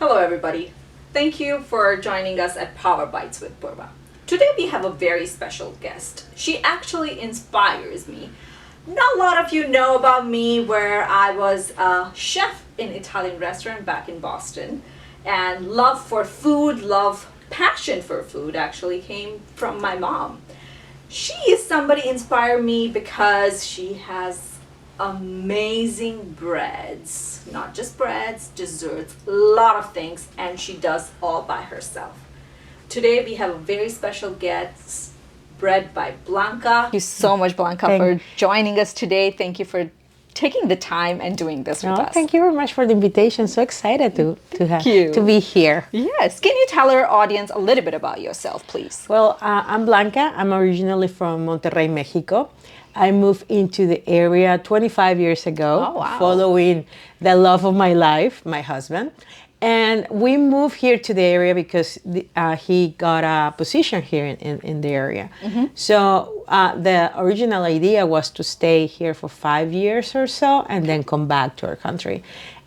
Hello, everybody. Thank you for joining us at Power Bites with Purva. Today we have a very special guest. She actually inspires me. Not a lot of you know about me, where I was a chef in Italian restaurant back in Boston, and love for food, passion for food actually came from my mom. She is somebody inspired me because she has amazing breads, not just breads, desserts, a lot of things, and she does all by herself. Today we have a very special guest, bread by Blanca. Thank you so much, Blanca, for joining us today. Thank you for taking the time and doing this with us. Thank you very much for the invitation. So excited to be here. Yes. Can you tell our audience a little bit about yourself, please? Well, I'm Blanca. I'm originally from Monterrey, Mexico. I moved into the area 25 years ago, following the love of my life, my husband. And we moved here to the area because he got a position here in the area. Mm-hmm. So the original idea was to stay here for 5 years or so and then come back to our country.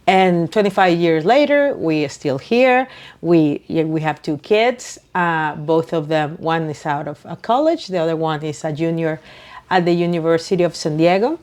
And 25 years later, we are still here. We have 2 kids. Both of them, one is out of college. The other one is a junior at the University of San Diego.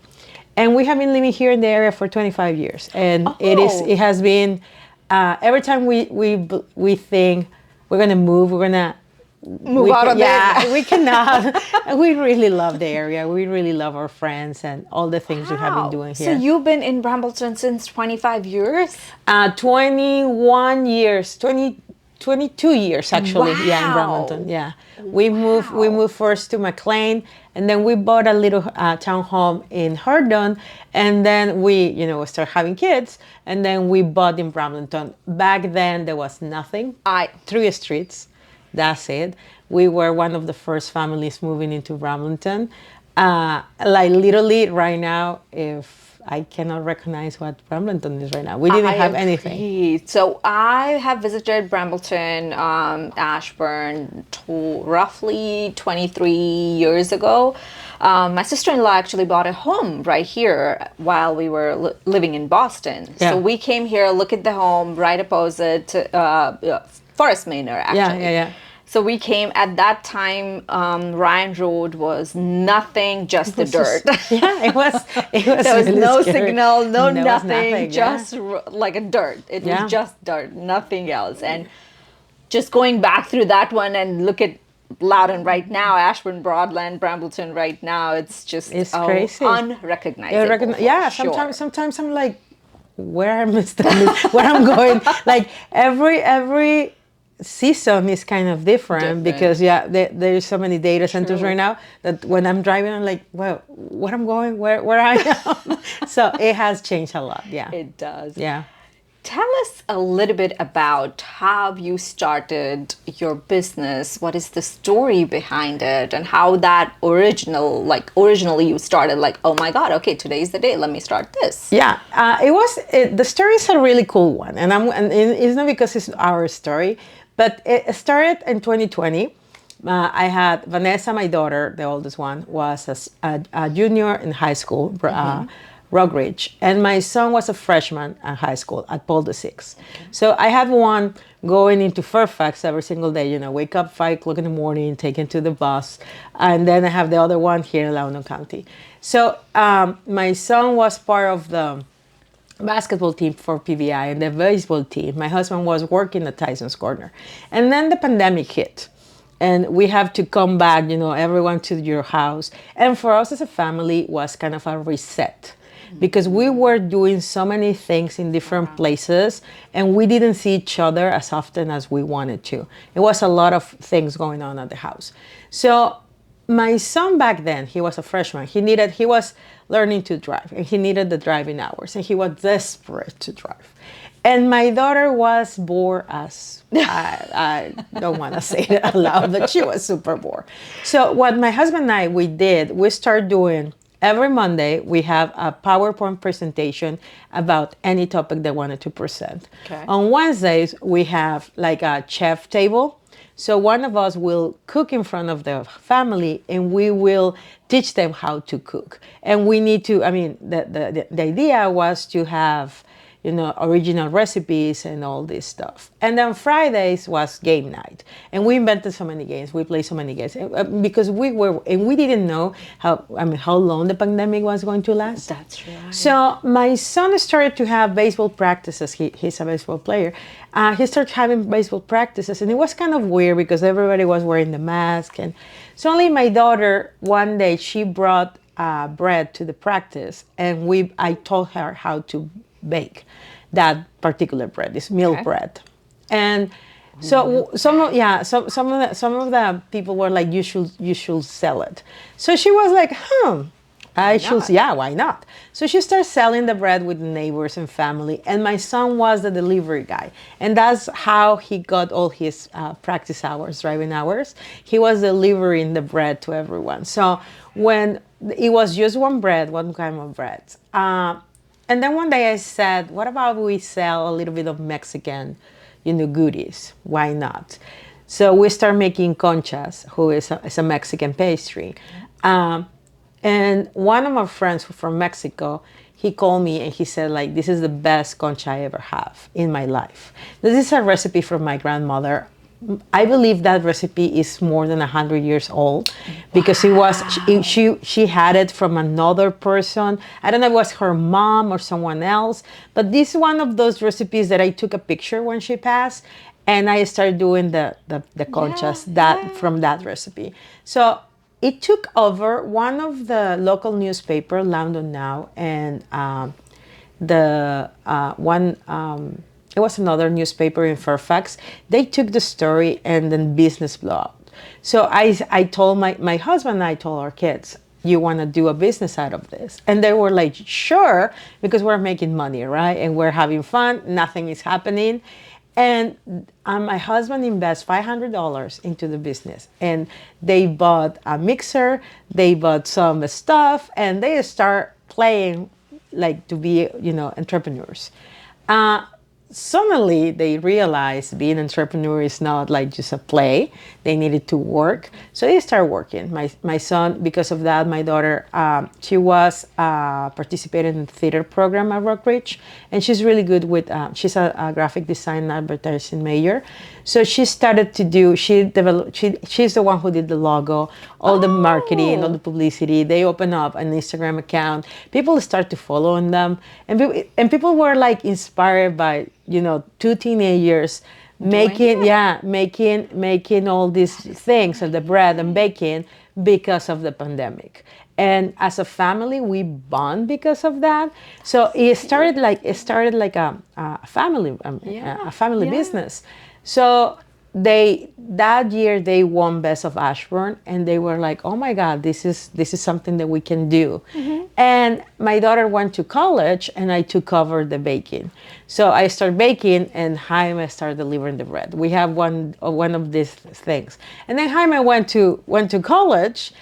And we have been living here in the area for 25 years. And it has been... every time we think we're gonna move, we're gonna move out of there. Yeah, we cannot. We really love the area. We really love our friends and all the things we have been doing here. So you've been in Brambleton since 25 years? 21 years, 22 years actually. Wow. Yeah, in Brambleton. Yeah, we moved first to McLean, and then we bought a little townhome in Hardon, and then we start having kids, and then we bought in Brambleton. Back then there was nothing. 3 streets. That's it. We were one of the first families moving into Brambleton. Like literally right now, if I cannot recognize what Brambleton is right now. We didn't have anything. So I have visited Brambleton, Ashburn, roughly 23 years ago. My sister-in-law actually bought a home right here while we were living in Boston. Yeah. So we came here, look at the home right opposite Forest Manor, actually. Yeah. So we came at that time. Ryan Road was nothing, just the dirt. It was. There was really no scary. signal, There nothing, was nothing, just like a dirt. It was just dirt, nothing else. And just going back through that one and look at Loudon right now, Ashburn, Broadland, Brambleton right now, it's crazy, unrecognizable. Sometimes I'm like, where am I standing? Where I'm going? Like every season is kind of different. Because there's so many data centers right now that when I'm driving, I'm like, well, where I'm going, where I am. So it has changed a lot. Yeah, it does. Yeah. Tell us a little bit about how you started your business. What is the story behind it, and how that originally you started, like, oh my God, okay, today's the day, let me start this. Yeah, the story is a really cool one, and it's not because it's our story, but it started in 2020. I had Vanessa, my daughter, the oldest one, was a junior in high school, Rock Ridge, and my son was a freshman at high school at Paul VI. Okay. So I had one going into Fairfax every single day, wake up 5 o'clock in the morning, take him to the bus, and then I have the other one here in Loudoun County. So my son was part of the basketball team for PVI and the baseball team. My husband was working at Tyson's Corner. And then the pandemic hit. And we have to come back, everyone to your house. And for us as a family, it was kind of a reset. Because we were doing so many things in different places, and we didn't see each other as often as we wanted to. It was a lot of things going on at the house. So my son back then, he was a freshman. He was learning to drive, and he needed the driving hours, and he was desperate to drive. And my daughter was bored as, I don't want to say it out loud, but she was super bored. So what my husband and I, we started doing. Every Monday, we have a PowerPoint presentation about any topic they wanted to present. Okay. On Wednesdays, we have like a chef table. So one of us will cook in front of the family, and we will teach them how to cook. And we need to, the idea was to have, original recipes and all this stuff. And then Fridays was game night, and we invented so many games. We played so many games because we didn't know how long the pandemic was going to last. That's right. So my son started to have baseball practices. He's a baseball player. He started having baseball practices, and it was kind of weird because everybody was wearing the mask. And so only my daughter, one day, she brought bread to the practice, and I taught her how to bake that particular bread, this milk bread. And so some of the people were like, you should sell it. So she was like, why not? So she started selling the bread with neighbors and family, and my son was the delivery guy, and that's how he got all his practice hours, driving hours. He was delivering the bread to everyone. So when it was just one kind of bread, and then one day I said, what about we sell a little bit of Mexican, goodies? Why not? So we start making conchas, who is a Mexican pastry. And one of my friends from Mexico, he called me and he said, like, this is the best concha I ever have in my life. This is a recipe from my grandmother. I believe that recipe is more than 100 years old because she had it from another person. I don't know if it was her mom or someone else, but this is one of those recipes that I took a picture when she passed, and I started doing the conchas from that recipe. So it took over one of the local newspaper, London Now, and it was another newspaper in Fairfax. They took the story and then business blew up. So I told my husband and I told our kids, you want to do a business out of this? And they were like, sure, because we're making money, right? And we're having fun. Nothing is happening. And my husband invests $500 into the business. And they bought a mixer, they bought some stuff, and they start playing like to be, entrepreneurs. Suddenly they realized being an entrepreneur is not like just a play. They needed to work. So they started working. My son, because of that, my daughter, she was participating in the theater program at Rockridge, and she's really good with, she's a graphic design and advertising major. So she started to do, she's the one who did the logo, all the marketing, all the publicity. They open up an Instagram account. People start to follow on them. And people were like inspired by, two teenagers making all these things of the bread and baking because of the pandemic. And as a family, we bond because of that. So it started like a family business. So that year they won Best of Ashburn, and they were like, oh my God, this is something that we can do. Mm-hmm. And my daughter went to college, and I took over the baking. So I started baking, and Jaime started delivering the bread. We have one of these things. And then Jaime went to college,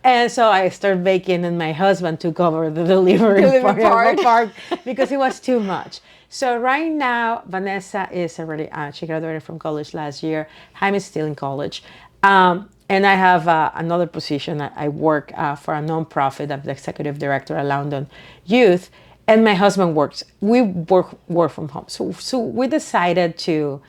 and so I started baking, and my husband took over the delivery part because it was too much. So right now, Vanessa is already, she graduated from college last year. Jaime is still in college. And I have another position. I work for a nonprofit. I'm the executive director at London Youth. And my husband works. We work from home. So we decided to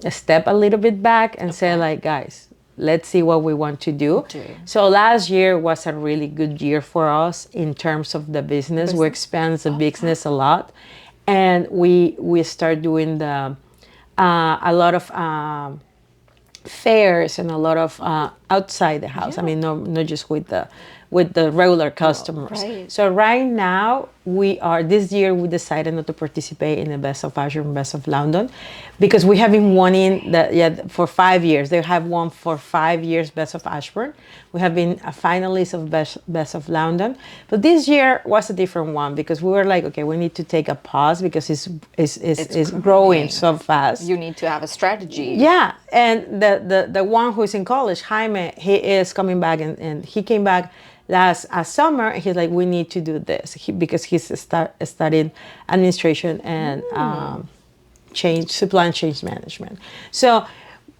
step a little bit back and say, like, guys, let's see what we want to do. So last year was a really good year for us in terms of the business. We expanded the business a lot, and we start doing a lot of fairs and a lot of outside the house. I mean, not just with the regular customers. Right. So right now this year we decided not to participate in the Best of Ashburn and Best of London because we have been winning for 5 years. They have won for 5 years Best of Ashburn. We have been a finalist of Best of London. But this year was a different one because we were like, okay, we need to take a pause because it's growing so fast. You need to have a strategy. Yeah, and the one who's in college, Jaime, he is coming back and he came back last summer, and he's like, we need to do this because he's studying administration and supply and change management. So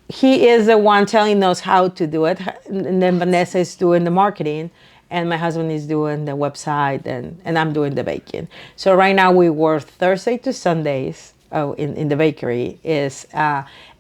he is the one telling us how to do it, and then Vanessa is doing the marketing, and my husband is doing the website, and I'm doing the baking. So right now we work Thursday to Sundays in the bakery is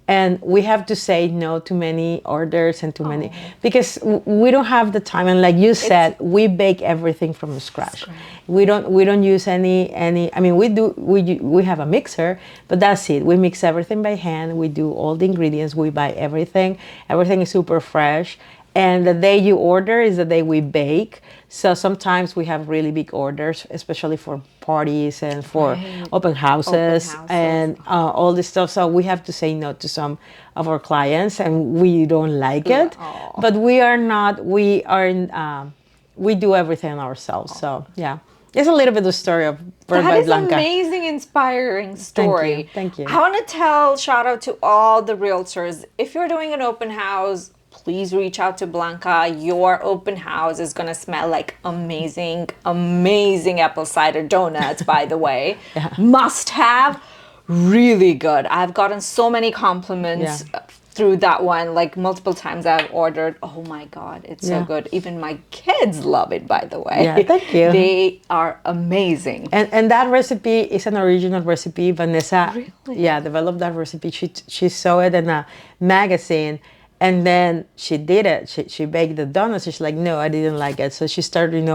and we have to say no to many orders and too many because we don't have the time, and like you said, we bake everything from scratch. We don't use any. I mean, we have a mixer, but that's it. We mix everything by hand. We do all the ingredients. We buy everything is super fresh, and the day you order is the day we bake. So sometimes we have really big orders, especially for parties and for open houses, and all this stuff. So we have to say no to some of our clients, and we don't like it. But we are not. We are. We do everything ourselves. So yeah, it's a little bit the story of Bird That by is Blanca. amazing, inspiring story. Thank you. I want to shout out to all the realtors. If you're doing an open house, please reach out to Blanca. Your open house is going to smell like amazing, amazing apple cider donuts, by the way. Must have. Really good. I've gotten so many compliments through that one. Like multiple times I've ordered. Oh my God, it's so good. Even my kids love it, by the way. Yeah, thank you. They are amazing. And that recipe is an original recipe. Vanessa, developed that recipe. She saw it in a magazine, and then she did it. She baked the donuts. She's like, no, I didn't like it. So she started,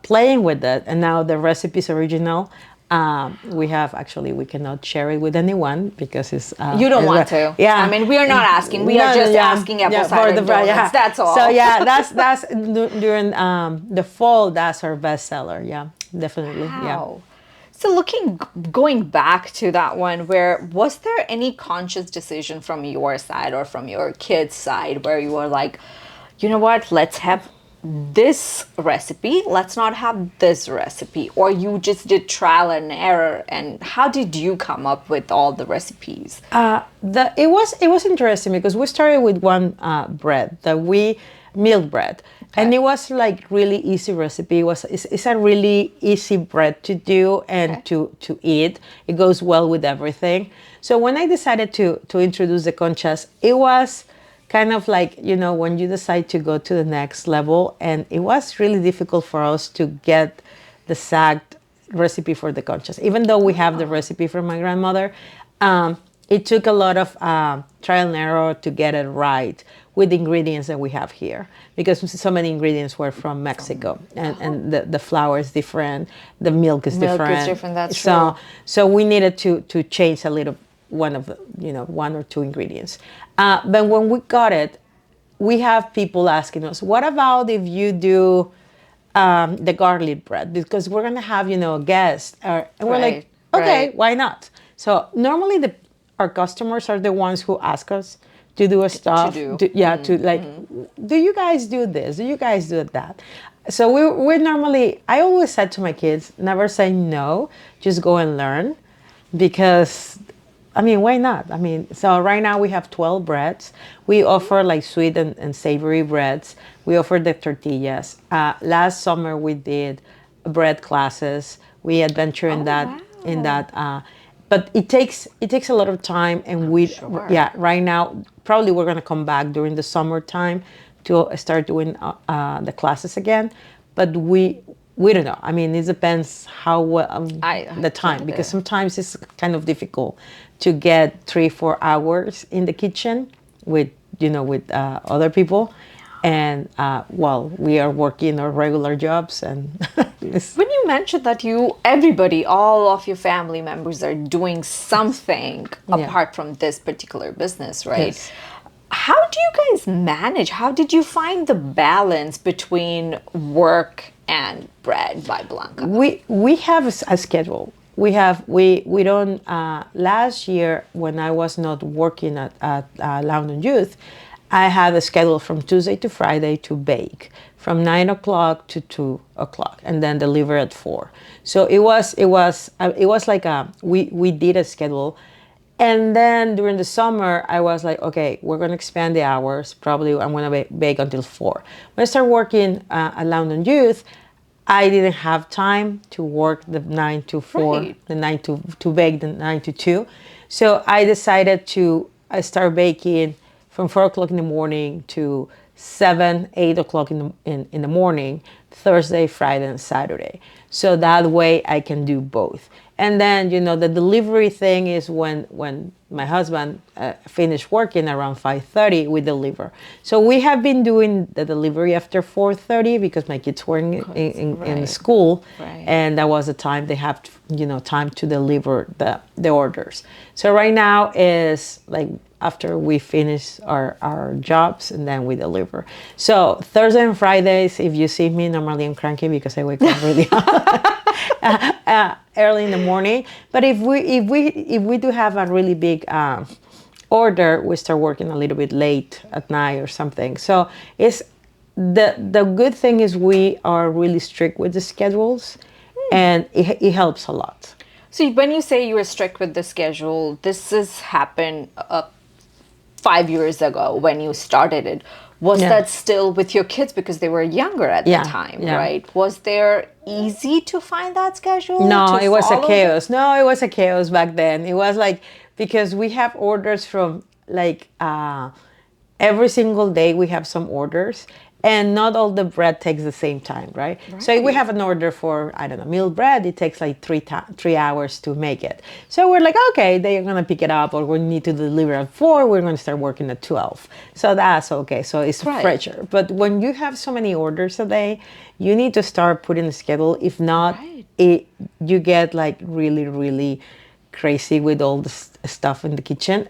playing with it, and now the recipe is original. We cannot share it with anyone because it's. You don't want to. Yeah. I mean, we are not asking. We are just asking apple cider donuts. That's all. So yeah, that's during the fall. That's our bestseller. Yeah, definitely. Wow. Yeah. So going back to that one, was there any conscious decision from your side or from your kids' side where you were like, you know what, let's have this recipe, let's not have this recipe, or you just did trial and error? And how did you come up with all the recipes? It was interesting because we started with one bread milk bread, and it was like really easy recipe. It's a really easy bread to do and to eat. It goes well with everything. So when I decided to introduce the conchas, it was kind of like, when you decide to go to the next level, and it was really difficult for us to get the exact recipe for the conchas. Even though we have the recipe from my grandmother, it took a lot of trial and error to get it right with the ingredients that we have here, because so many ingredients were from Mexico, and the flour is different, the milk is different. Milk is different, that's true. So we needed to change a little one or two ingredients. But when we got it, we have people asking us, what about if you do the garlic bread? Because we're going to have, guests. And we're like, okay, why not? So normally our customers are the ones who ask us to do stuff. Do you guys do this? Do you guys do that? So we normally, I always said to my kids, never say no, just go and learn. Because why not? So right now we have 12 breads. We offer like sweet and savory breads. We offer the tortillas. Last summer we did bread classes. We adventure in that. But it takes a lot of time, and right now probably we're gonna come back during the summertime to start doing the classes again. But we don't know. It depends how the time, because sometimes it's kind of difficult to get 3-4 hours in the kitchen with other people, and we are working our regular jobs. And when you mentioned that all of your family members are doing something apart from this particular business, right? Yes. How do you guys manage? How did you find the balance between work and Bread by Blanca? We have a schedule. We don't. Last year, when I was not working at London Youth, I had a schedule from Tuesday to Friday to bake from 9 o'clock to 2 o'clock, and then deliver at 4. So it was like we did a schedule. And then during the summer, I was like, okay, we're going to expand the hours. Probably I'm going to bake until 4. When I started working at London Youth, I didn't have time to work the 9 to 4, the 9 to bake the 9 to 2. So I decided to start baking from 4 o'clock in the morning to 7, 8 o'clock in the morning, Thursday, Friday, and Saturday. So that way I can do both. And then, the delivery thing is when my husband finished working around 5:30, we deliver. So we have been doing the delivery after 4:30 because my kids were in school, Right. and that was the time they have, time to deliver the orders. So right now is like after we finish our jobs, and then we deliver. So Thursday and Fridays, if you see me, normally I'm cranky because I wake up really early in the morning. But if we do have a really big order, we start working a little bit late at night or something. So it's the good thing is we are really strict with the schedules, and it helps a lot. So when you say you were strict with the schedule, this has happened 5 years ago when you started it. Was Yeah. that still with your kids because they were younger at Yeah, the time, yeah. right? Was there easy to find that schedule? No, to it was a follow? chaos. No, it was a chaos back then. It was like, because we have orders from like every single day we have some orders, and not all the bread takes the same time, right? So if we Right. have an order for, I don't know, meal bread, it takes like 3 hours to make it. So we're like, okay, they're gonna pick it up, or we need to deliver at 4. We're gonna start working at 12. So that's okay. So it's Right. fresher. But when you have so many orders a day, you need to start putting a schedule. If not, Right. you get like really, really crazy with all the stuff in the kitchen,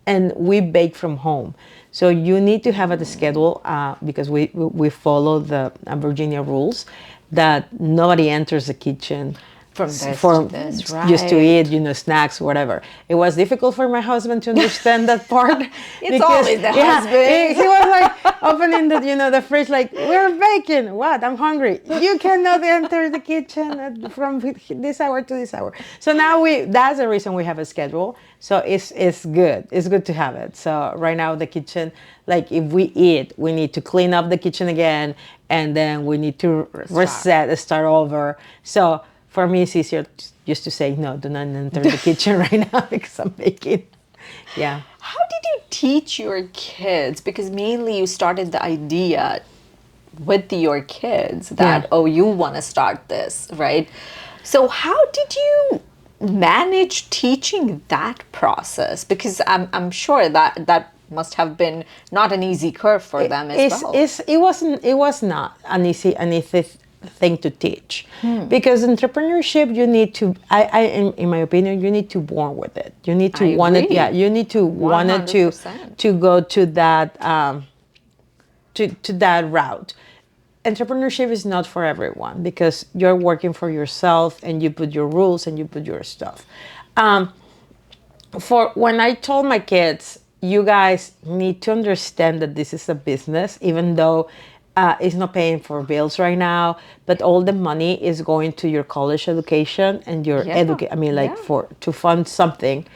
and we bake from home, so you need to have a schedule, because we follow the Virginia rules that nobody enters the kitchen From this for to this, just to right. eat, snacks, whatever. It was difficult for my husband to understand that part. It's always the husband. He was like opening the fridge, like, we're baking. What? I'm hungry. You cannot enter the kitchen from this hour to this hour. So now that's the reason we have a schedule. So it's good. It's good to have it. So right now the kitchen, like if we eat, we need to clean up the kitchen again, and then we need to reset, start over. So for me, it's easier just to say, no, do not enter the kitchen right now because I'm baking. Yeah. How did you teach your kids? Because mainly you started the idea with your kids that, Yeah. oh, you want to start this, right? So how did you manage teaching that process? Because I'm sure that must have been not an easy curve for them as well. It was not an easy thing to teach, because entrepreneurship, you need to, in my opinion, you need to born with it. You need to I want it. agree. Yeah, you need to want it 100%. to go to that to that route. Entrepreneurship is not for everyone, because you're working for yourself, and you put your rules and you put your stuff. For when I told my kids, you guys need to understand that this is a business, even though it's not paying for bills right now, but all the money is going to your college education and your Yeah, I mean, like, yeah. for to fund something.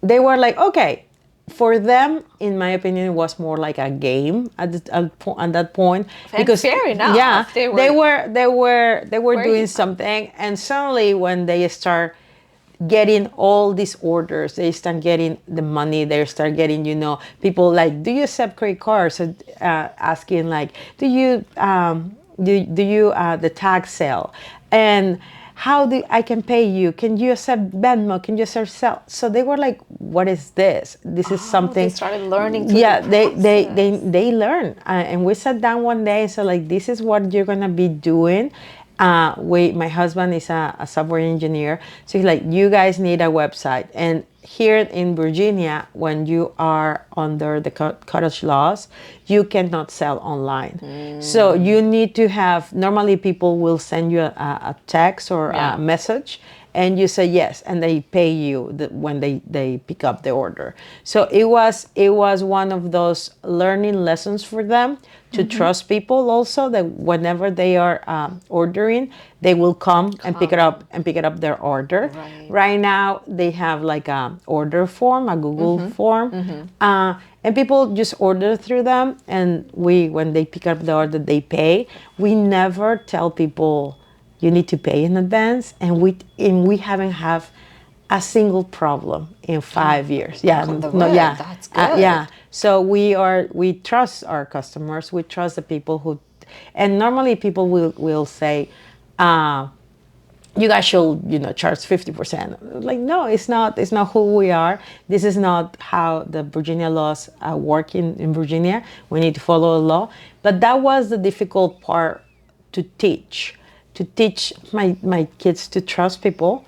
They were like, okay. For them, in my opinion, it was more like a game at that point, And fair enough. yeah, They they were Very doing young. something, and suddenly when they start getting all these orders, they start getting the money, they start getting, people like, do you accept credit cards? So, asking like, do you the tax sale, and how do I can pay you? Can you accept Venmo? Can you accept Sell? So they were like, what is this? This is something. They started learning through Yeah, the they learn, and we sat down one day and said, like, this is what you're gonna be doing. My husband is a software engineer, so he's like, you guys need a website. And here in Virginia, when you are under the cottage laws, you cannot sell online. So you need to have, normally people will send you a text or Yeah. a message, and you say yes, and they pay you when they pick up the order. So it was one of those learning lessons for them to trust people, also, that whenever they are ordering, they will come and pick it up their order. Right. Right now they have like a order form, a Google form, and people just order through them, and when they pick up the order, they pay. We never tell people you need to pay in advance, and we haven't have a single problem in 5 years. Yeah, on the no, word. yeah, That's good. yeah. So we trust our customers. We trust the people who, and normally people will say, you guys should, charge 50%. Like, no, it's not who we are. This is not how the Virginia laws work in Virginia. We need to follow the law. But that was the difficult part to teach my kids to trust people,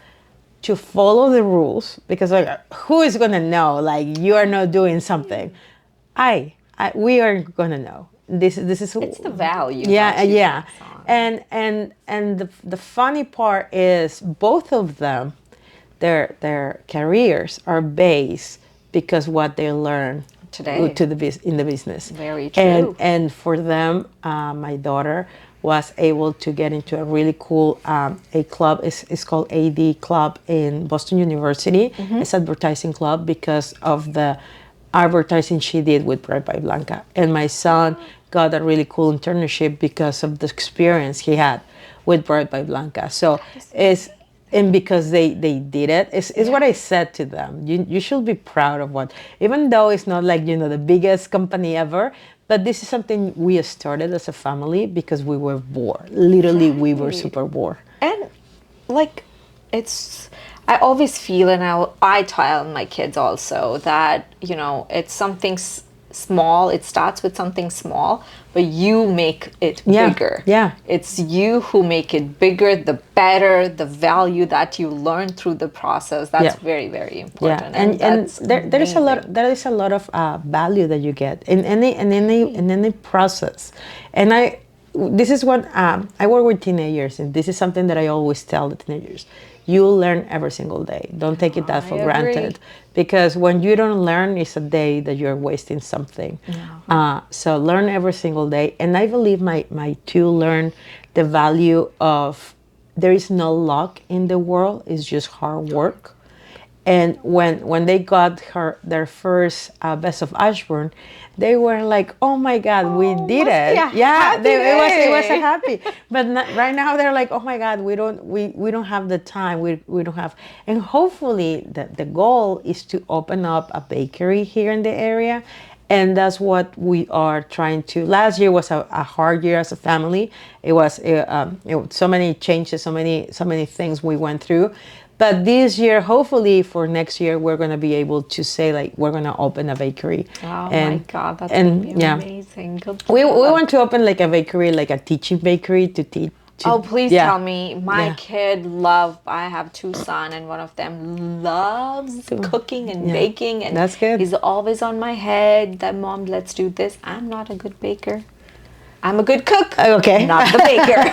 to follow the rules, because like, who is going to know, like, you are not doing something? We are going to know. This is It's the value. yeah, that you yeah. pass on. And the funny part is both of them, their careers are based because what they learn Today. in the business. Very And true. for them, my daughter was able to get into a really cool a club. It's called AD Club in Boston University. It's advertising club because of the advertising she did with Bread by Blanca. And my son got a really cool internship because of the experience he had with Bread by Blanca. So it's, and because they did it, it's what I said to them. You should be proud of what, even though it's not like, the biggest company ever, but this is something we started as a family because we were bored. Literally, we were super bored. And like, I always feel, and I tell my kids also that, it's something small. It starts with something small, but you make it bigger. Yeah. It's you who make it bigger, the better, the value that you learn through the process. That's very, very important. Yeah, and that's there is a lot of value that you get in any process. And this is what I work with teenagers, and this is something that I always tell the teenagers: you learn every single day. Don't take it that for granted, because when you don't learn, it's a day that you're wasting something. So learn every single day, and I believe my two learn the value of there is no luck in the world. It's just hard work. And when they got their first Best of Ashburn, they were like, "Oh my God, we did it!" Yeah, it was a happy. But right now they're like, "Oh my God, we don't have the time. We don't have." And hopefully the goal is to open up a bakery here in the area, and that's what we are trying to. Last year was a hard year as a family. It was so many changes, so many things we went through. But this year, hopefully for next year, we're going to be able to say, like, we're going to open a bakery. Oh my God, that's going to be amazing. Good We want to open like a bakery, like a teaching bakery to teach. Oh, please tell me. My kid I have two sons, and one of them loves cooking and baking. And that's good. He's always on my head that, Mom, let's do this. I'm not a good baker. I'm a good cook. Okay. Not the baker.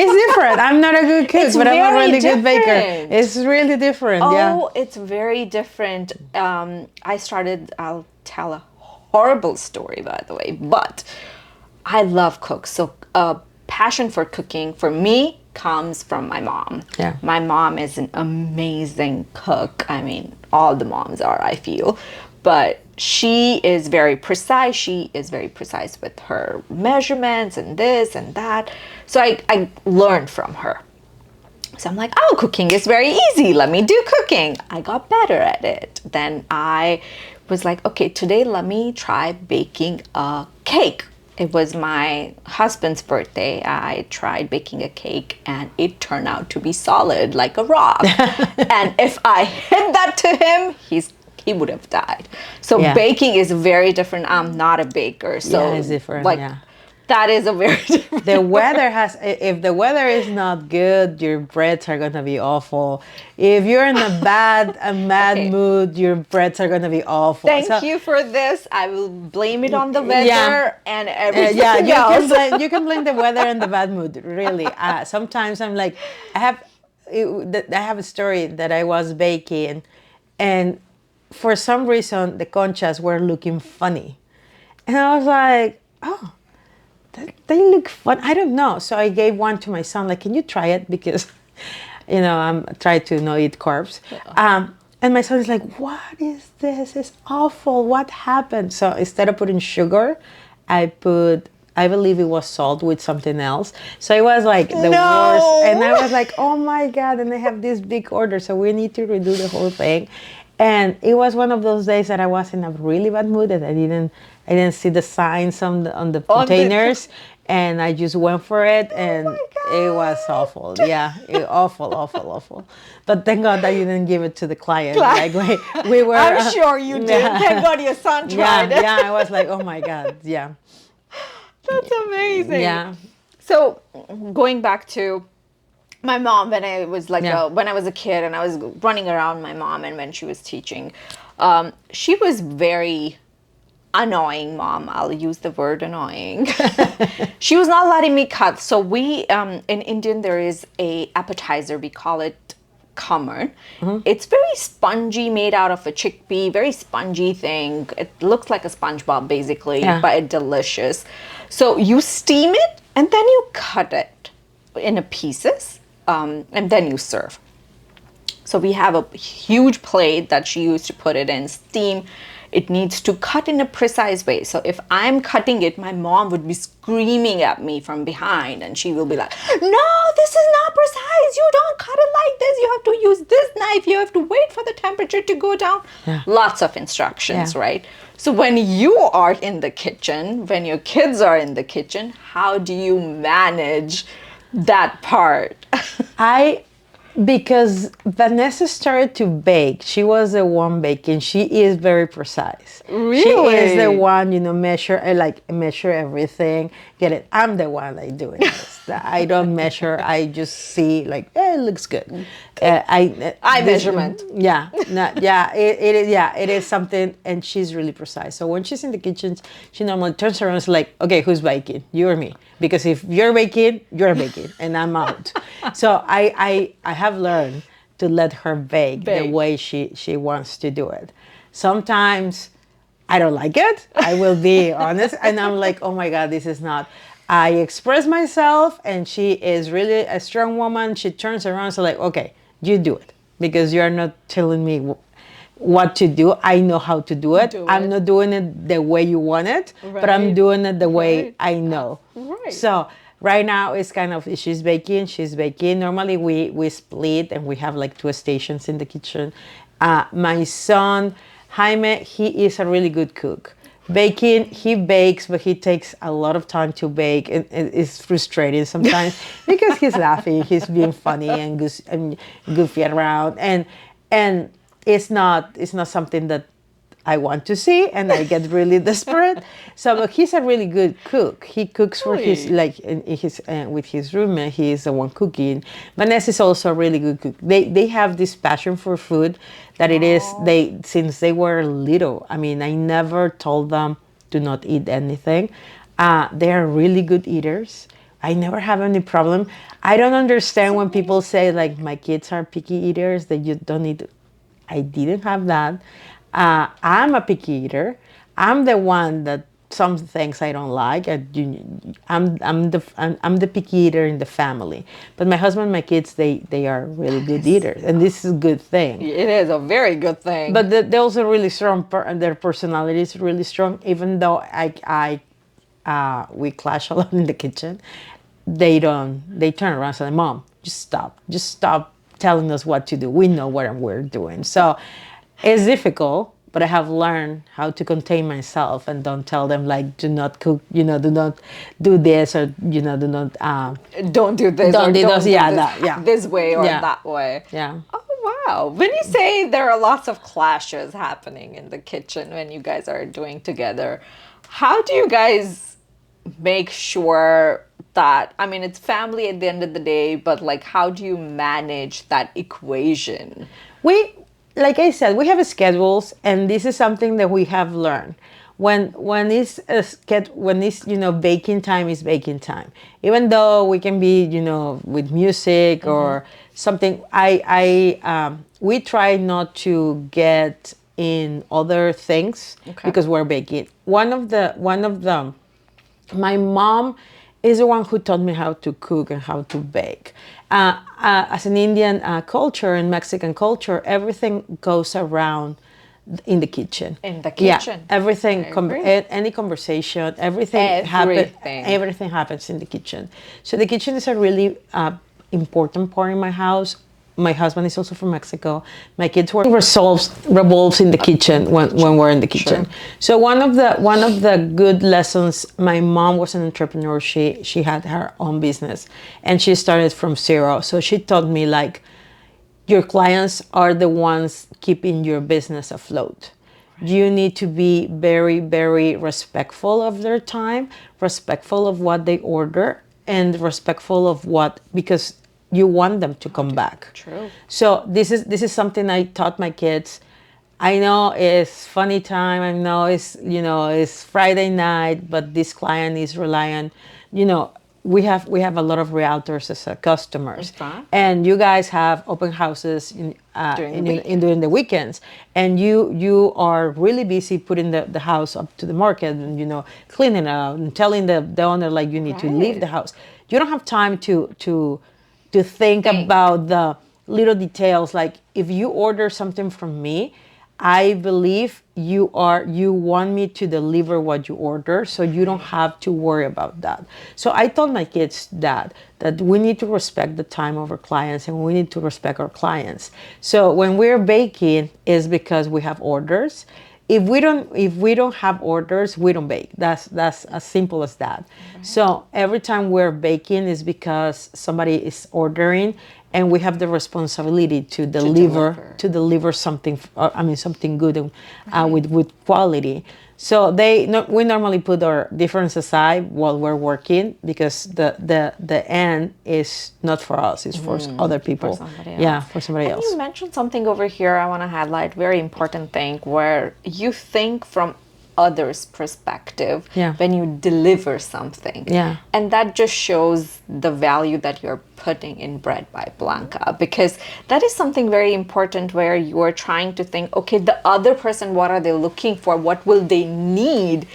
It's different. I'm not a good cook, but I'm a really good baker. It's really different. Oh, it's very different. I'll tell a horrible story, by the way, but I love cooks. So passion for cooking for me comes from my mom. Yeah. My mom is an amazing cook. I mean, all the moms are, I feel. But she is very precise. She is very precise with her measurements and this and that. So I learned from her. So I'm like, oh, cooking is very easy. Let me do cooking. I got better at it. Then I was like, okay, today let me try baking a cake. It was my husband's birthday. I tried baking a cake and it turned out to be solid like a rock. And if I hid that to him, he would have died. So baking is very different. I'm not a baker. So it's different. That is a very different. If the weather is not good, your breads are gonna be awful. If you're in a bad mood, your breads are gonna be awful. Thank you for this. I will blame it on the weather and everything else. You can blame the weather and the bad mood. Really, sometimes I'm like, I have a story that I was baking, and for some reason the conchas were looking funny, and I was like, oh. They look fun. I don't know. So I gave one to my son, like, can you try it? Because, I'm trying to not eat carbs. And my son is like, what is this? It's awful. What happened? So instead of putting sugar, I believe it was salt with something else. So it was like the worst. And I was like, oh my God. And I have this big order. So we need to redo the whole thing. And it was one of those days that I was in a really bad mood, that I didn't see the signs on the On the containers, and I just went for it, Oh and my it was awful. Yeah, awful, awful, awful. But thank God that you didn't give it to the client. Like we were. I'm sure you did. Thank God your son tried Yeah, it. yeah. I was like, oh my God. Yeah, That's amazing. yeah, So going back to my mom, when I was like Yeah. when I was a kid and I was running around my mom and when she was teaching, she was very annoying mom. I'll use the word annoying. She was not letting me cut. So we in Indian there is a appetizer. We call it khamar. It's very spongy, made out of a chickpea, very spongy thing. It looks like a SpongeBob basically, Yeah. but delicious. So you steam it and then you cut it in pieces, and then you serve. So we have a huge plate that she used to put it in, steam. It needs to cut in a precise way. So if I'm cutting it, my mom would be screaming at me from behind and she will be like, no, this is not precise. You don't cut it like this. You have to use this knife. You have to wait for the temperature to go down. Yeah. Lots of instructions, Yeah. right? So when you are in the kitchen, when your kids are in the kitchen, how do you manage that part? Because Vanessa started to bake. She was the one baking. She is very precise. She is the Really? one, measure everything. Get it? I'm the one like doing this. I don't measure. I just see like, it looks good. Eye measurement. Yeah, no, yeah, it is. Yeah, it is something, and she's really precise. So when she's in the kitchen, she normally turns around and is like, "Okay, who's baking? You or me? Because if you're baking, and I'm out." So I have learned to let her bake the Bake. way she wants to do it. Sometimes I don't like it. I will be honest, and I'm like, "Oh my God, this is not." I express myself, and she is really a strong woman. She turns around, so like, okay, you do it because you are not telling me what to do. I know how to do it. Do I'm it. not doing it the way you want it, but I'm Right. doing it the way Right. I know. Right. So right now it's kind of she's baking. She's baking. Normally we split and we have like two stations in the kitchen. My son Jaime, he is a really good cook. Baking, he bakes, but he takes a lot of time to bake, and it's frustrating sometimes because he's laughing, he's being funny and goofy around, and it's not something that I want to see, and I get really desperate. So, but he's a really good cook. He cooks for his Really? like in his with his roommate. He is the one cooking. Vanessa is also a really good cook. They have this passion for food that it is they since they were little. I mean, I never told them to not eat anything. They are really good eaters. I never have any problem. I don't understand when people say like my kids are picky eaters. That you don't eat. I didn't have that. I'm a picky eater. I'm the one that some things I don't like. I'm the picky eater in the family. But my husband, my kids, they are really good eaters, and this is a good thing. It is a very good thing. But they're also really strong. Their personality is really strong. Even though we clash a lot in the kitchen, they don't. They turn around and say, "Mom, just stop telling us what to do. We know what we're doing." So it's difficult, but I have learned how to contain myself and don't tell them like, "Do not cook," do not do this, or do not. don't do this Don't or do don't those- do yeah, this, that- yeah. this way or Yeah. that way. Yeah. Oh wow. When you say there are lots of clashes happening in the kitchen when you guys are doing together, how do you guys make sure that, I mean, it's family at the end of the day, but like how do you manage that equation? Like I said, we have schedules, and this is something that we have learned. When it's baking time is baking time. Even though we can be with music or something, we try not to get in other things because we're baking. My mom is the one who taught me how to cook and how to bake. As an Indian culture and Mexican culture, everything goes around in the kitchen. In the kitchen. Yeah, everything, I agree. any conversation, everything happens in the kitchen. So the kitchen is a really important part in my house. my husband is also from Mexico. My kids work revolves in the kitchen when we're in the kitchen. Sure. So one of the good lessons, my mom was an entrepreneur. She had her own business and she started from zero. So she taught me like your clients are the ones keeping your business afloat. You need to be very, very respectful of their time, respectful of what they order, and respectful of what, because you want them to come back. True. So this is something I taught my kids. I know it's funny time. I know it's Friday night, but this client is relying. You know, we have a lot of realtors as customers, and you guys have open houses during the weekends, and you are really busy putting the house up to the market, and cleaning it out and telling the owner like you need to leave the house. You don't have time to think about the little details. Like if you order something from me, I believe you want me to deliver what you order, so you don't have to worry about that. So I told my kids that we need to respect the time of our clients and we need to respect our clients. So when we're baking is because we have orders. If we don't have orders, we don't bake. That's as simple as that. Right. So every time we're baking is because somebody is ordering, and we have the responsibility to deliver something. Something good with quality. So we normally put our difference aside while we're working, because the end is not for us; it's for other people. For somebody else. Yeah, for somebody else. You mentioned something over here. I want to highlight very important thing where you think from others' perspective when you deliver something. Yeah. And that just shows the value that you're putting in Bread by Blanca, because that is something very important where you are trying to think, okay, the other person, what are they looking for? What will they need?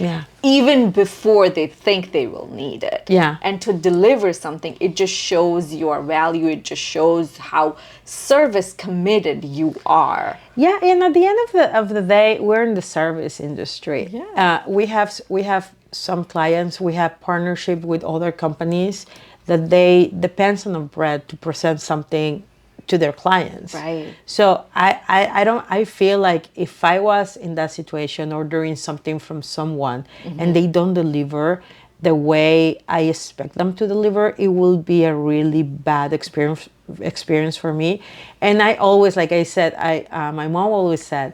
Even before they think they will need it. Yeah. And to deliver something, it just shows your value. It just shows how service committed you are. Yeah, and at the end of the day, we're in the service industry. Yeah. We have some clients. We have partnership with other companies that they depends on Bread to present something to their clients. Right. So I feel like if I was in that situation ordering something from someone and they don't deliver the way I expect them to deliver, it will be a really bad experience for me. And I always, like I said, my mom always said,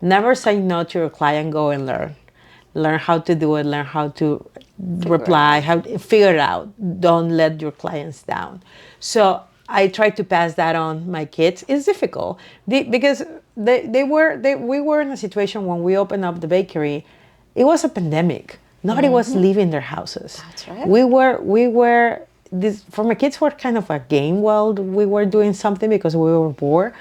never say no to your client. Go and learn how to do it, learn how to reply, how to figure it out. Don't let your clients down. So I try to pass that on my kids. It's difficult because we were in a situation when we opened up the bakery. It was a pandemic. Nobody was leaving their houses. That's right. We were for my kids were kind of a game while we were doing something because we were bored.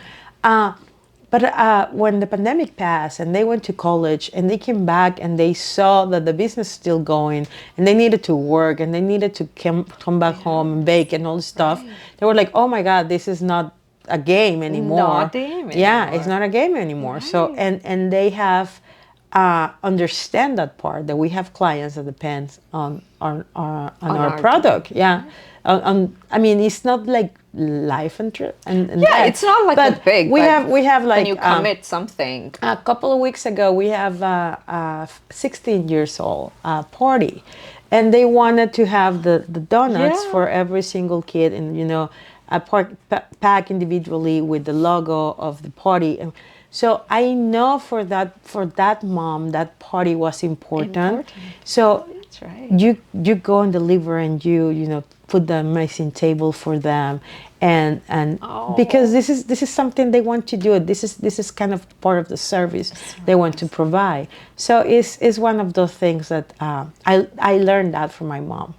But when the pandemic passed and they went to college and they came back and they saw that the business is still going and they needed to work and they needed to come back home and bake and all this stuff, they were like, oh my God, this is not a game anymore. Not a game anymore. Yeah, it's not a game anymore. Right. So, and they have understand that part, that we have clients that depends on our product. Yeah. It's not like life and yeah, it's not like a big. We have like when you commit something. A couple of weeks ago, we have a 16 years old party, and they wanted to have the donuts for every single kid, and pack individually with the logo of the party. And so I know for that mom, that party was important. So that's right. You go and deliver, and you put the amazing table for them, and because this is something they want to do. This is kind of part of the service they want to provide. So it's one of those things that I learned that from my mom.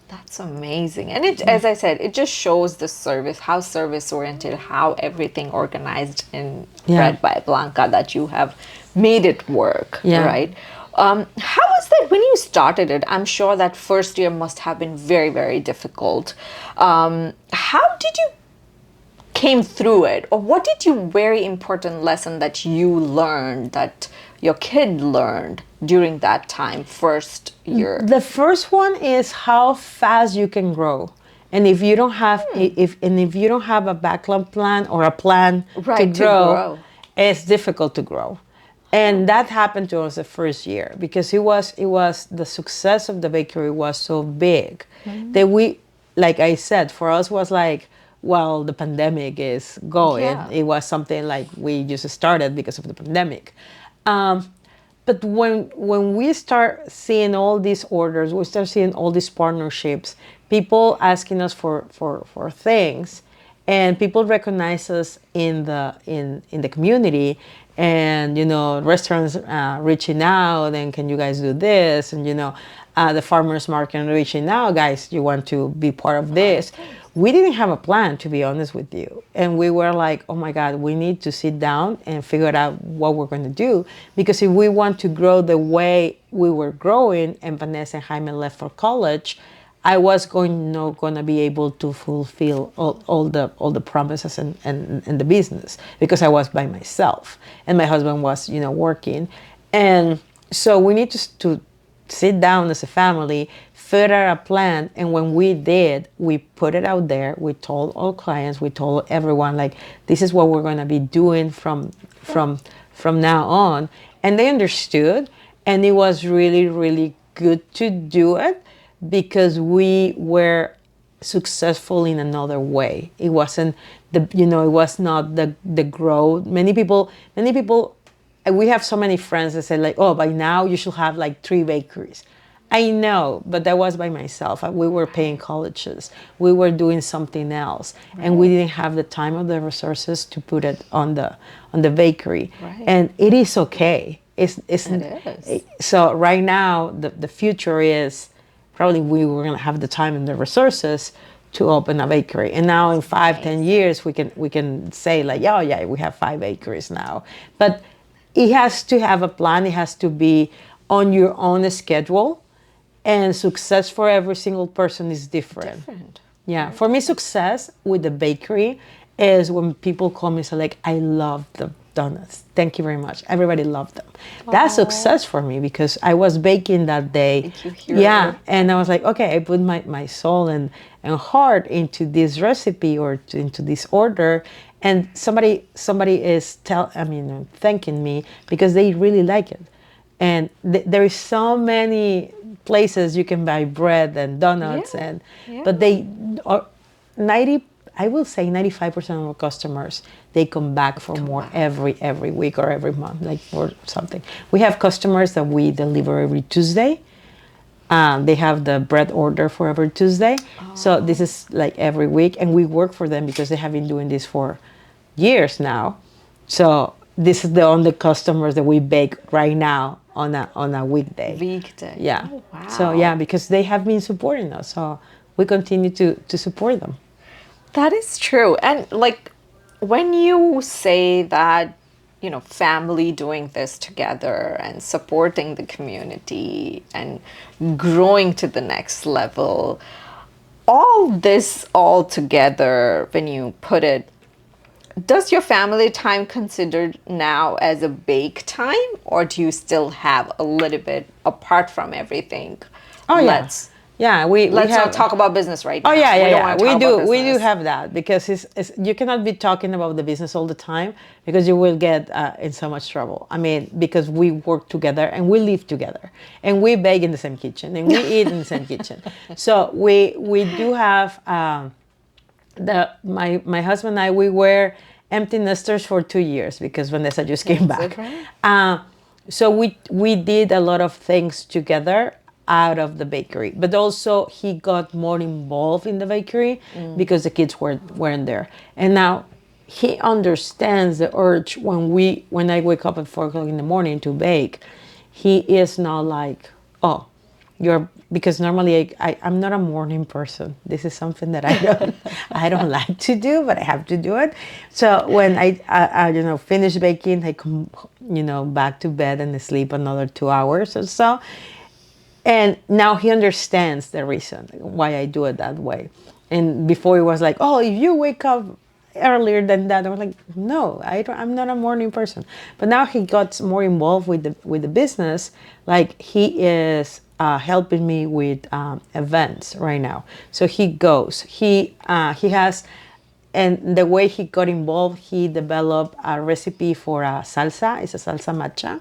That's amazing. And it, as I said, it just shows the service, how service oriented, how everything organized in Bread by Blanca, that you have made it work, right? How was that when you started it? I'm sure that first year must have been very, very difficult. How did you came through it? Or what did you, very important lesson that you learned, that your kid learned during that time, first year? The first one is how fast you can grow And if you don't have if you don't have a backup plan or a plan to Right, to grow, grow. it's difficult to grow. And that happened to us the first year because it was the success of the bakery was so big that we, like I said, for us was like, well, the pandemic is going. Yeah. It was something like we just started because of the pandemic. But when we start seeing all these orders, we start seeing all these partnerships, people asking us for things, and people recognize us in the community, and restaurants reaching out, and can you guys do this, and the farmers market reaching out, guys, you want to be part of this. We didn't have a plan, to be honest with you, and we were like, oh my god, we need to sit down and figure out what we're going to do, because if we want to grow the way we were growing and Vanessa and Jaime left for college, I was not going to be able to fulfill all the promises and the business, because I was by myself and my husband was working. And so we need to sit down as a family, figure out a plan. And when we did, we put it out there. We told all clients, we told everyone, like, this is what we're going to be doing from now on. And they understood, and it was really, really good to do it, because we were successful in another way. It wasn't it was not the growth. Many people, we have so many friends that say, like, oh, by now you should have like 3 bakeries. I know, but that was by myself. We were paying colleges. We were doing something else, and we didn't have the time or the resources to put it on the bakery. Right. And it is okay. It is. So right now, the future is probably we were going to have the time and the resources to open a bakery. And now in 5-10 years, we can say, like, oh yeah, we have 5 bakeries now. But it has to have a plan. It has to be on your own schedule. And success for every single person is different. Yeah. For me, success with the bakery is when people call me and say, like, I love the donuts. Thank you very much. Everybody loved them. That's success for me, because I was baking that day. Yeah. And I was like, okay, I put my soul and heart into this recipe or into this order. And somebody is thanking me because they really like it. And there is so many places you can buy bread and donuts, but they are 90. I will say 95% of our customers, they come back for more every week or every month, like for something. We have customers that we deliver every Tuesday. They have the bread order for every Tuesday. So this is like every week, and we work for them because they have been doing this for years now. So this is the only customers that we bake right now on a weekday. Yeah. Oh, wow. So yeah, because they have been supporting us, so we continue to support them. That is true. And like, when you say that, family doing this together and supporting the community and growing to the next level, all this all together, when you put it, does your family time considered now as a bake time, or do you still have a little bit apart from everything? Oh yeah. Let's not talk about business right now. Oh yeah, We don't yeah. wanna talk about We do business. have that, because you cannot be talking about the business all the time, because you will get in so much trouble. I mean, because we work together and we live together and we bake in the same kitchen and we eat in the same kitchen. So we do have my husband and I, we were empty nesters for 2 years because Vanessa just came back. So we did a lot of things together out of the bakery, but also he got more involved in the bakery because the kids weren't there. And now he understands the urge when I wake up at 4 o'clock in the morning to bake. He is not like, oh, because normally I'm not a morning person. This is something that I don't like to do, but I have to do it. So when I finish baking, I come back to bed and sleep another 2 hours or so. And now he understands the reason why I do it that way. And before it was like, oh, if you wake up earlier than that, I was like, no, I'm not a morning person. But now he got more involved with the business. Like, he is helping me with events right now. So he goes. He has, and the way he got involved, he developed a recipe for a salsa. It's a salsa matcha,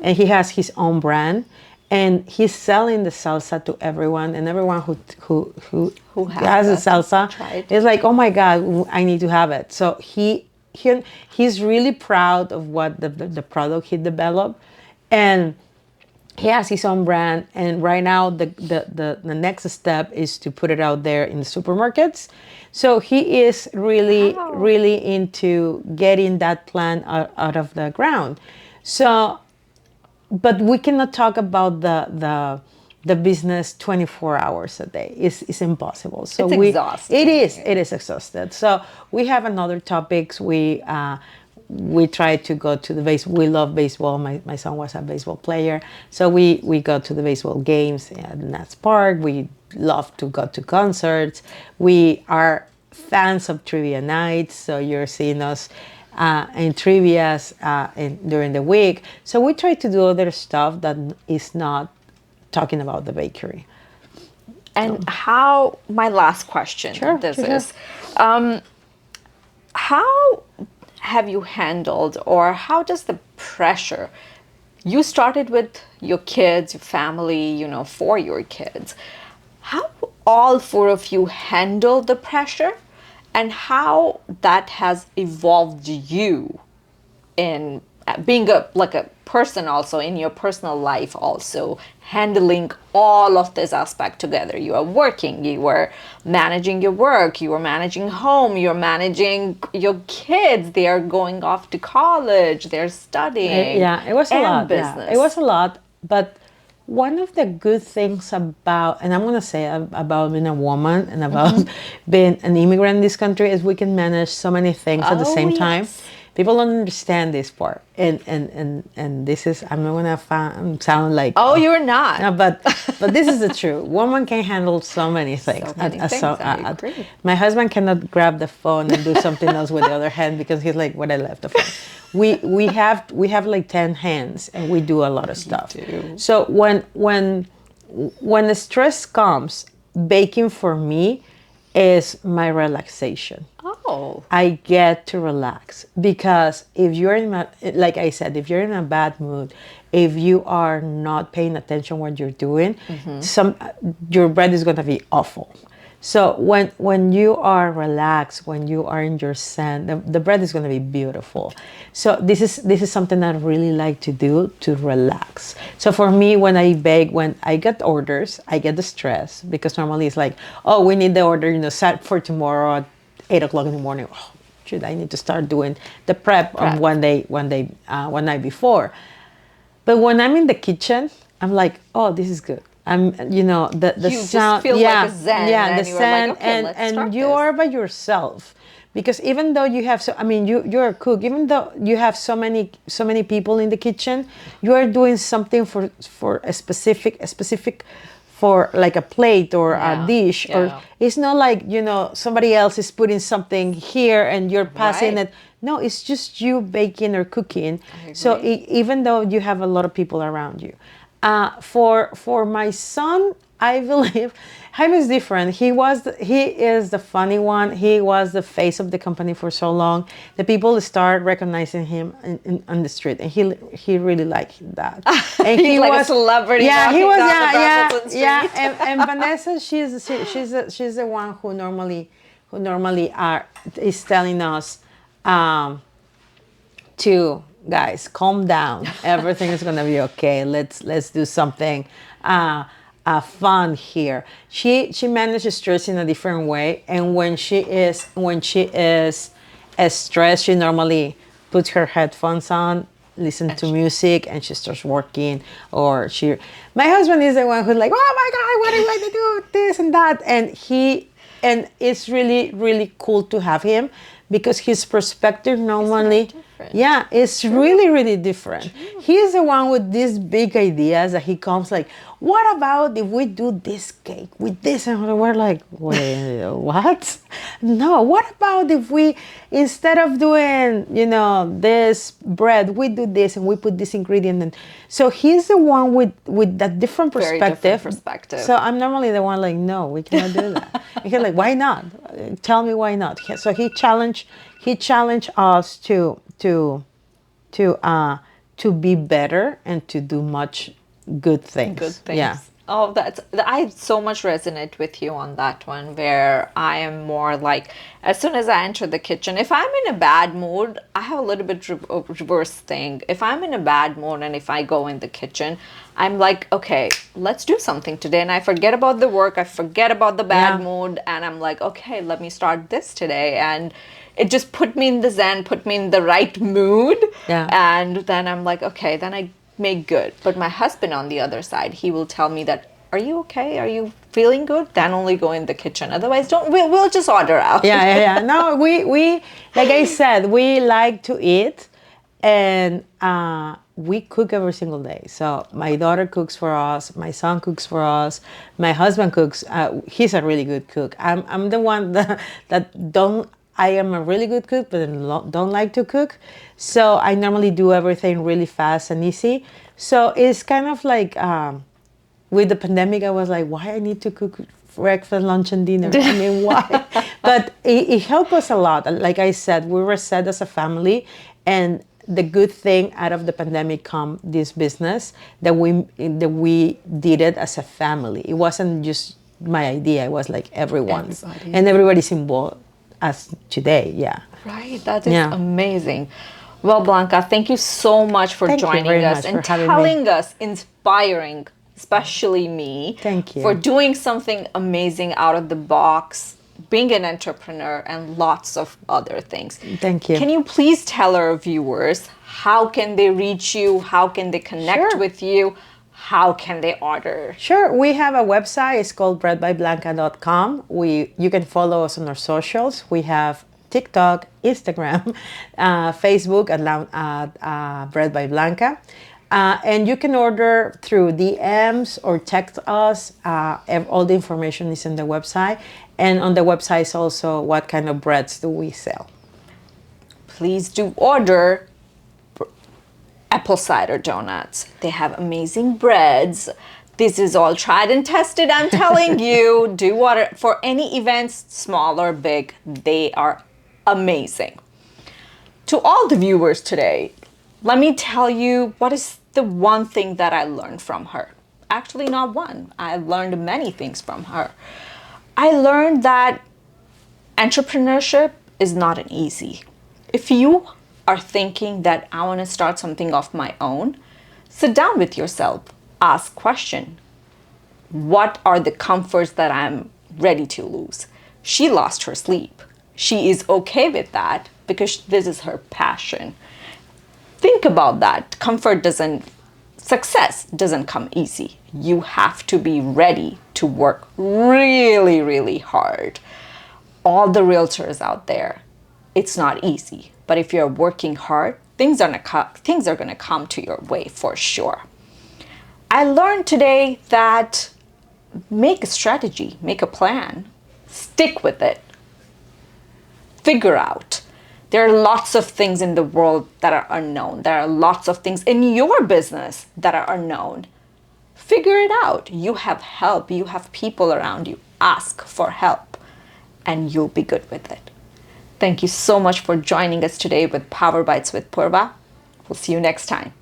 and he has his own brand. And he's selling the salsa to everyone, and everyone who has the salsa is like, oh my God, I need to have it. So he's really proud of what the product he developed, and he has his own brand. And right now the next step is to put it out there in the supermarkets. So he is really into getting that plan out of the ground. So, but we cannot talk about the business 24 hours a day. It's impossible. So it's exhausting. It is exhausted. So we have another topics. We try to go to the base. We love baseball. My son was a baseball player, so we go to the baseball games at Nats Park. We love to go to concerts. We are fans of trivia nights, so you're seeing us in trivias during the week. So we try to do other stuff that is not talking about the bakery. And how, my last question, is, how have you handled, or how does the pressure, you started with your kids, your family, for your kids, how all four of you handle the pressure, and how that has evolved you in being a person, also in your personal life, also handling all of this aspect together. You are working, you were managing your work, you were managing home, you're managing your kids, they are going off to college, they're studying. It was a lot. Business. Yeah, it was a lot. But one of the good things about, and I'm going to say about being a woman and about being an immigrant in this country, is we can manage so many things at the same time. People don't understand this part, and this is, I'm not gonna sound like, you're not. No, but this is the truth. Woman can handle so many things. I agree. My husband cannot grab the phone and do something else with the other hand because he's like, "What, I left the phone." We have like 10 hands, and we do a lot of stuff. So when the stress comes, baking for me is my relaxation. I get to relax, because if you're like I said, if you're in a bad mood, if you are not paying attention what you're doing, your breath is going to be awful. So when you are relaxed, when you are in your zen, the bread is going to be beautiful. So this is something that I really like to do, to relax. So for me, when I bake, when I get orders, I get the stress, because normally it's like, oh, we need the order, set for tomorrow at 8 o'clock in the morning. Oh, shoot, I need to start doing the prep on one night before. But when I'm in the kitchen, I'm like, oh, this is good. I'm, the you sound, just feel like a zen, the zen, like, okay, and you are by yourself, because even though you have you're a cook, even though you have so many people in the kitchen, you are doing something for a specific for like a plate or a dish, or it's not like somebody else is putting something here and you're passing it. No, it's just you baking or cooking. So even though you have a lot of people around you. For my son, I believe Jaime is different. He is the funny one. He was the face of the company for so long. The people start recognizing him on the street, and he really liked that. And he was like a celebrity. Yeah, he was. Yeah. And Vanessa, she's the one who normally is telling us to, guys, calm down. Everything is gonna be okay. Let's do something fun here. She manages stress in a different way, and when she is stressed, she normally puts her headphones on, listen to music, and she starts working. Or my husband is the one who's like, oh my God, what are you going to do? This and that, and it's really, really cool to have him, because his perspective normally different. Yeah, it's really, really different. He's the one with these big ideas that he comes like, what about if we do this cake with this? And we're like, wait, what? No, what about if we, instead of doing, this bread, we do this and we put this ingredient in. So he's the one with that different Very perspective. different perspective. So I'm normally the one like, no, we cannot do that. And he's like, why not? Tell me why not. So he challenged us to be better and to do much good things. Good things. Yeah. Oh, I so much resonate with you on that one, where I am more like, as soon as I enter the kitchen, if I'm in a bad mood, I have a little bit reverse thing. If I'm in a bad mood and if I go in the kitchen, I'm like, okay, let's do something today. And I forget about the work, I forget about the bad mood, and I'm like, okay, let me start this today. And it just put me in the zen, put me in the right mood. Yeah. And then I'm like, okay, then I make good. But my husband on the other side, he will tell me that, are you okay? Are you feeling good? Then only go in the kitchen. Otherwise, don't. We'll just order out. Yeah. No, we like I said, we like to eat, and we cook every single day. So my daughter cooks for us, my son cooks for us, my husband cooks. He's a really good cook. I'm the one that don't. I am a really good cook, but don't like to cook. So I normally do everything really fast and easy. So it's kind of like with the pandemic, I was like, why I need to cook breakfast, lunch, and dinner? I mean, why? But it helped us a lot. Like I said, we were set as a family, and the good thing out of the pandemic come this business that we did it as a family. It wasn't just my idea. It was like everyone's, and everybody's involved. As today, yeah. Right, that is amazing. Well, Blanca, thank you so much for joining us and telling us, inspiring, especially me. Thank you. For doing something amazing out of the box, being an entrepreneur, and lots of other things. Thank you. Can you please tell our viewers, how can they reach you? How can they connect with you? How can they order? Sure. We have a website. It's called breadbyblanca.com. You can follow us on our socials. We have TikTok, Instagram, Facebook at Bread by Blanca. And you can order through DMs or text us. All the information is in the website. And on the website is also what kind of breads do we sell. Please do order apple cider donuts. They have amazing breads. This is all tried and tested, I'm telling you. Do order for any events, small or big. They are amazing. To all the viewers today, let me tell you what is the one thing that I learned from her. Actually, not one. I learned many things from her. I learned that entrepreneurship is not an easy. If you are thinking that I want to start something of my own, sit down with yourself, ask question. What are the comforts that I'm ready to lose? She lost her sleep. She is okay with that because this is her passion. Think about that. Success doesn't come easy. You have to be ready to work really, really hard. All the realtors out there, it's not easy. But if you're working hard, things are going to come to your way for sure. I learned today that make a strategy, make a plan, stick with it, figure out. There are lots of things in the world that are unknown. There are lots of things in your business that are unknown. Figure it out. You have help. You have people around you. Ask for help and you'll be good with it. Thank you so much for joining us today with Power Bites with Purva. We'll see you next time.